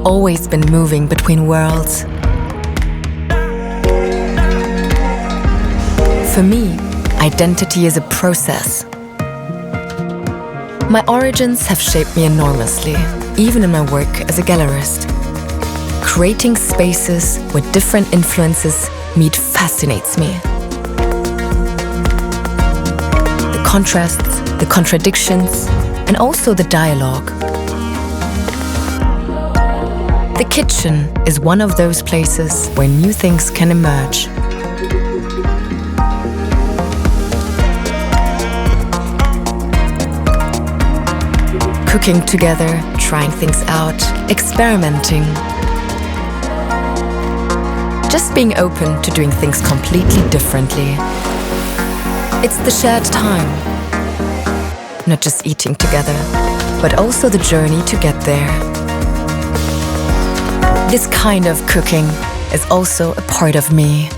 always been moving between worlds. For me, identity is a process. My origins have shaped me enormously, even in my work as a gallerist. Creating spaces where different influences meet fascinates me. The contrasts, the contradictions, and also the dialogue. The kitchen is one of those places where new things can emerge. Cooking together, trying things out, experimenting. Just being open to doing things completely differently. It's the shared time. Not just eating together, but also the journey to get there. This kind of cooking is also a part of me.